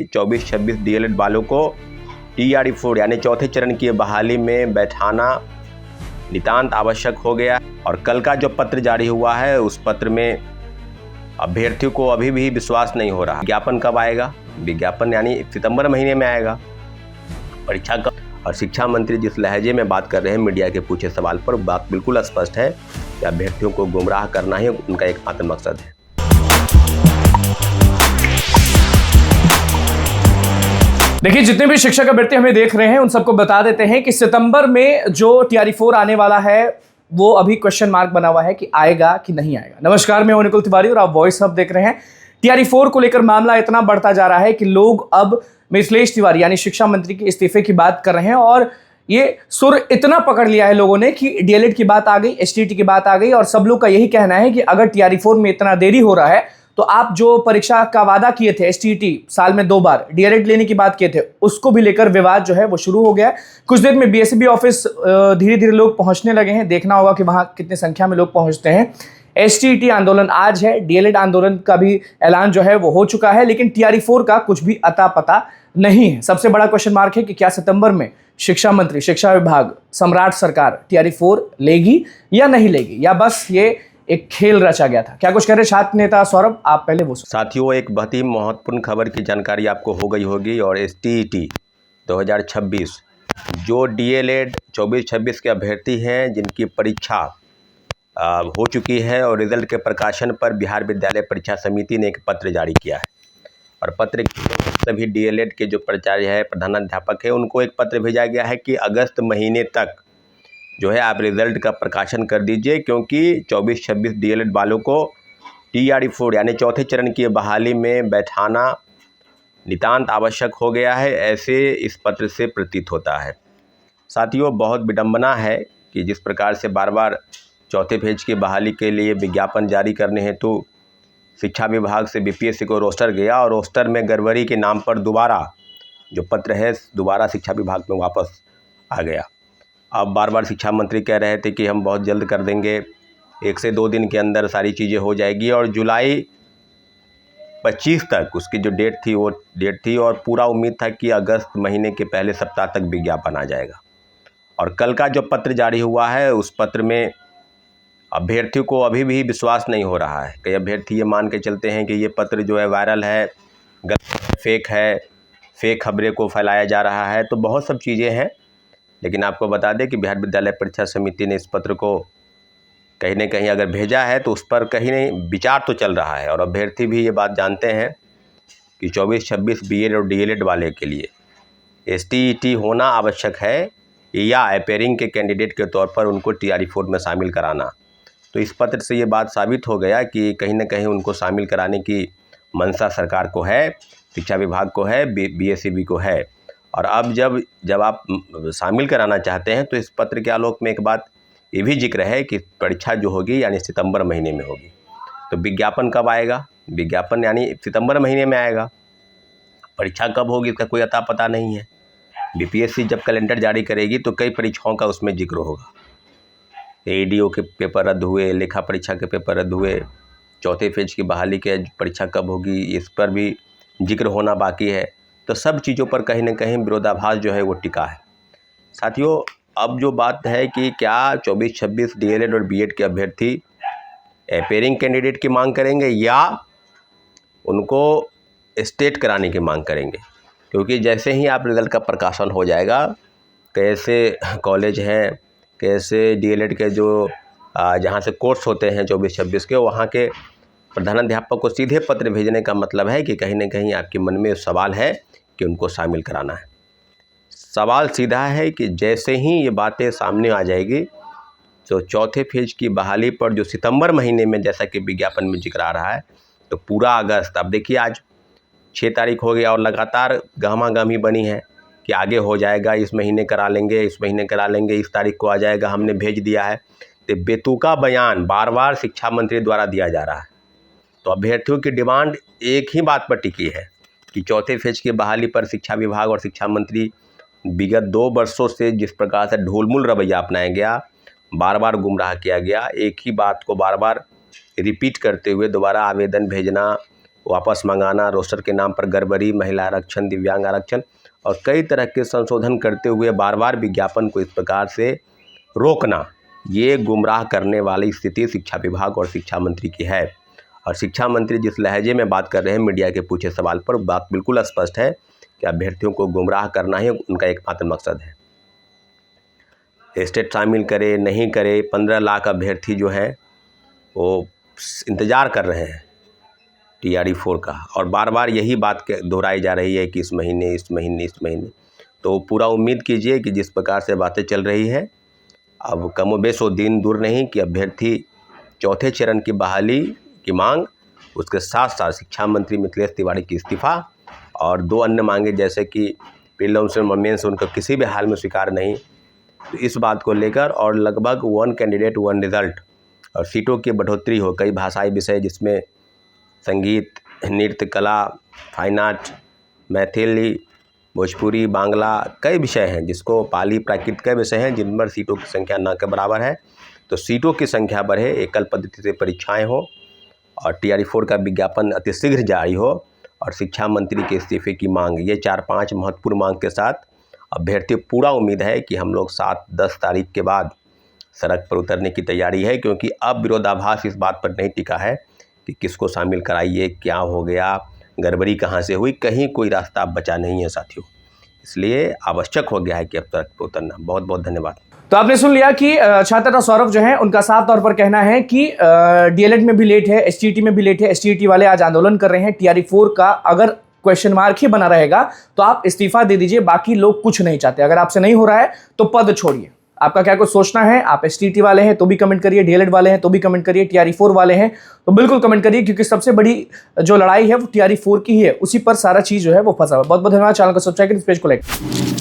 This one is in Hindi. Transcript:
24-26 डीएलएड वालों को TRE-4 यानी चौथे चरण की बहाली में बैठाना नितांत आवश्यक हो गया। और कल का जो पत्र जारी हुआ है उस पत्र में अभ्यर्थियों को अभी भी विश्वास नहीं हो रहा। विज्ञापन कब आएगा? विज्ञापन यानी सितंबर महीने में आएगा। परीक्षा कब? और शिक्षा मंत्री जिस लहजे में बात कर रहे हैं मीडिया के पूछे सवाल पर, बात बिल्कुल स्पष्ट है कि अभ्यर्थियों को गुमराह करना ही उनका एकमात्र मकसद है। देखिए, जितने भी शिक्षक अभ्यर्थी हमें देख रहे हैं उन सबको बता देते हैं कि सितंबर में जो TRE-4 आने वाला है वो अभी क्वेश्चन मार्क बना हुआ है कि आएगा कि नहीं आएगा। नमस्कार, मैं निकुल तिवारी और आप वॉइस हब देख रहे हैं। TRE-4 को लेकर मामला इतना बढ़ता जा रहा है कि लोग अब मिथिलेश तिवारी यानी शिक्षा मंत्री के इस्तीफे की बात कर रहे हैं और ये सुर इतना पकड़ लिया है लोगों ने कि डीएलएड की बात आ गई, STT की बात आ गई और सब लोग का यही कहना है कि अगर TRE-4 में इतना देरी हो रहा है तो आप जो परीक्षा का वादा किए थे STT साल में 2 बार डीएलएड लेने की बात किए थे उसको भी लेकर विवाद जो है वो शुरू हो गया है। कुछ देर में BSEB ऑफिस धीरे धीरे लोग पहुंचने लगे हैं। देखना होगा कि वहां कितने संख्या में लोग पहुंचते हैं। STT आंदोलन आज है, डीएलएड आंदोलन का भी ऐलान जो है वो हो चुका है, लेकिन TRE-4 का कुछ भी अता पता नहीं है। सबसे बड़ा क्वेश्चन मार्क है कि क्या सितंबर में शिक्षा मंत्री, शिक्षा विभाग, सम्राट सरकार TRE-4 लेगी या नहीं लेगी, या बस ये एक खेल रचा गया था। क्या कुछ कह रहे छात्र नेता सौरभ, आप पहले वो। साथियों, एक बहुत ही महत्वपूर्ण खबर की जानकारी आपको हो गई होगी और STT 2026 जो डीएलएड 24-26 के अभ्यर्थी हैं जिनकी परीक्षा हो चुकी है और रिजल्ट के प्रकाशन पर बिहार विद्यालय परीक्षा समिति ने एक पत्र जारी किया है। और पत्र सभी डीएलएड के जो प्राचार्य है, प्रधानाध्यापक है, उनको एक पत्र भेजा गया है कि अगस्त महीने तक जो है आप रिजल्ट का प्रकाशन कर दीजिए, क्योंकि 24-26 डीएलएड वालों को TRE-4 यानी चौथे चरण की बहाली में बैठाना नितांत आवश्यक हो गया है, ऐसे इस पत्र से प्रतीत होता है। साथियों, बहुत विडंबना है कि जिस प्रकार से बार बार चौथे फेज की बहाली के लिए विज्ञापन जारी करने हेतु शिक्षा विभाग से BPSC को रोस्टर गया और रोस्टर में गड़बड़ी के नाम पर दोबारा जो पत्र है दोबारा शिक्षा विभाग में वापस आ गया। अब बार बार शिक्षा मंत्री कह रहे थे कि हम बहुत जल्द कर देंगे, 1 से 2 दिन के अंदर सारी चीज़ें हो जाएगी, और जुलाई 25 तक उसकी जो डेट थी वो डेट थी और पूरा उम्मीद था कि अगस्त महीने के पहले सप्ताह तक विज्ञापन आ जाएगा। और कल का जो पत्र जारी हुआ है उस पत्र में अभ्यर्थियों को अभी भी विश्वास नहीं हो रहा है। कई अभ्यर्थी ये मान के चलते हैं कि ये पत्र जो है वायरल है, फेक है, फेक खबरें को फैलाया जा रहा है, तो बहुत सब चीज़ें हैं। लेकिन आपको बता दें कि बिहार विद्यालय परीक्षा समिति ने इस पत्र को कहीं न कहीं अगर भेजा है तो उस पर कहीं नहीं विचार तो चल रहा है। और अभ्यर्थी भी ये बात जानते हैं कि 24-26 BEd और DELED वाले के लिए STET होना आवश्यक है या अपेयरिंग के कैंडिडेट के तौर पर उनको TRE-4 में शामिल कराना। तो इस पत्र से ये बात साबित हो गया कि कहीं न कहीं उनको शामिल कराने की मंशा सरकार को है, शिक्षा विभाग को है, BSEB को है। और अब जब आप शामिल कराना चाहते हैं तो इस पत्र के आलोक में एक बात ये भी जिक्र है कि परीक्षा जो होगी यानी सितंबर महीने में होगी। तो विज्ञापन कब आएगा? विज्ञापन यानी सितंबर महीने में आएगा। परीक्षा कब होगी इसका कोई अता पता नहीं है। BPSC जब कैलेंडर जारी करेगी तो कई परीक्षाओं का उसमें जिक्र होगा। AEDO के पेपर रद्द हुए, लेखा परीक्षा के पेपर रद्द हुए, चौथे फेज की बहाली के परीक्षा कब होगी इस पर भी जिक्र होना बाकी है। तो सब चीज़ों पर कहीं न कहीं विरोधाभास जो है वो टिका है। साथियों, अब जो बात है कि क्या 24-26 DELED और BEd के अभ्यर्थी अपेयरिंग कैंडिडेट की मांग करेंगे या उनको स्टेट कराने की मांग करेंगे, क्योंकि जैसे ही आप रिजल्ट का प्रकाशन हो जाएगा, कैसे कॉलेज हैं, कैसे DELED के जो जहाँ से कोर्स होते हैं 24-26 के, वहाँ के प्रधानाध्यापक को सीधे पत्र भेजने का मतलब है कि कहीं न कहीं आपके मन में सवाल है कि उनको शामिल कराना है। सवाल सीधा है कि जैसे ही ये बातें सामने आ जाएगी तो चौथे फेज की बहाली पर जो सितंबर महीने में जैसा कि विज्ञापन में जिक्र आ रहा है, तो पूरा अगस्त, अब देखिए आज 6 तारीख हो गया और लगातार गहमागहमी बनी है कि आगे हो जाएगा, इस महीने करा लेंगे, इस महीने करा लेंगे, इस तारीख को आ जाएगा, हमने भेज दिया है। तो बेतुका बयान बार बार शिक्षा मंत्री द्वारा दिया जा रहा है। तो अभ्यर्थियों की डिमांड एक ही बात पर टिकी है कि चौथे फेज की बहाली पर शिक्षा विभाग और शिक्षा मंत्री विगत 2 वर्षों से जिस प्रकार से ढोलमुल रवैया अपनाया गया, बार बार गुमराह किया गया, एक ही बात को बार बार रिपीट करते हुए दोबारा आवेदन भेजना, वापस मंगाना, रोस्टर के नाम पर गड़बड़ी, महिला आरक्षण, दिव्यांग आरक्षण और कई तरह के संशोधन करते हुए बार बार विज्ञापन को इस प्रकार से रोकना, ये गुमराह करने वाली स्थिति शिक्षा विभाग और शिक्षा मंत्री की है। और शिक्षा मंत्री जिस लहजे में बात कर रहे हैं मीडिया के पूछे सवाल पर, बात बिल्कुल स्पष्ट है कि अभ्यर्थियों को गुमराह करना ही उनका एकमात्र मकसद है। स्टेट शामिल करे नहीं करे, 15 लाख अभ्यर्थी जो हैं वो इंतज़ार कर रहे हैं TRE-4 का, और बार बार यही बात दोहराई जा रही है कि इस महीने। तो पूरा उम्मीद कीजिए कि जिस प्रकार से बातें चल रही है, अब कमोबेश वो दिन दूर नहीं कि अभ्यर्थी चौथे चरण की बहाली की मांग, उसके साथ साथ शिक्षा मंत्री मिथिलेश तिवारी की इस्तीफ़ा और 2 अन्य मांगे जैसे कि प्रीलिम्स और मेंस उनका किसी भी हाल में स्वीकार नहीं। तो इस बात को लेकर और लगभग 1 कैंडिडेट 1 रिज़ल्ट और सीटों की बढ़ोतरी हो, कई भाषाई विषय जिसमें संगीत, नृत्य, कला, फाइन आर्ट, मैथिली, भोजपुरी, बांग्ला, कई विषय हैं जिसको पाली, प्राकृत कई विषय हैं जिन पर सीटों की संख्या न के बराबर है। तो सीटों की संख्या बढ़े, एकल पद्धति से परीक्षाएं हो और TRE-4 का विज्ञापन अतिशीघ्र जारी हो और शिक्षा मंत्री के इस्तीफे की मांग, ये 4-5 महत्वपूर्ण मांग के साथ अभ्यर्थी पूरा उम्मीद है कि हम लोग 7-10 तारीख के बाद सड़क पर उतरने की तैयारी है, क्योंकि अब विरोधाभास इस बात पर नहीं टिका है कि किसको शामिल कराइए, क्या हो गया, गड़बड़ी कहाँ से हुई, कहीं कोई रास्ता अब बचा नहीं है साथियों। इसलिए आवश्यक हो गया है कि अब सड़क पर उतरना। बहुत बहुत धन्यवाद। तो आपने सुन लिया कि छात्र सौरभ जो है उनका साफ तौर पर कहना है कि DLED में भी लेट है, STET में भी लेट है। STET वाले आज आंदोलन कर रहे हैं। TRE-4 का अगर क्वेश्चन मार्क ही बना रहेगा तो आप इस्तीफा दे दीजिए, बाकी लोग कुछ नहीं चाहते। अगर आपसे नहीं हो रहा है तो पद छोड़िए। आपका क्या कुछ सोचना है? आप STET वाले हैं तो भी कमेंट करिए, DLED वाले हैं तो भी कमेंट करिए, TRE-4 वाले हैं तो बिल्कुल कमेंट करिए, क्योंकि सबसे बड़ी जो लड़ाई है वो TRE-4 की ही है। उसी पर सारा चीज जो है वो फंसा हुआ है। बहुत बहुत धन्यवाद। चैनल को सब्सक्राइब करें, इस पेज को लाइक।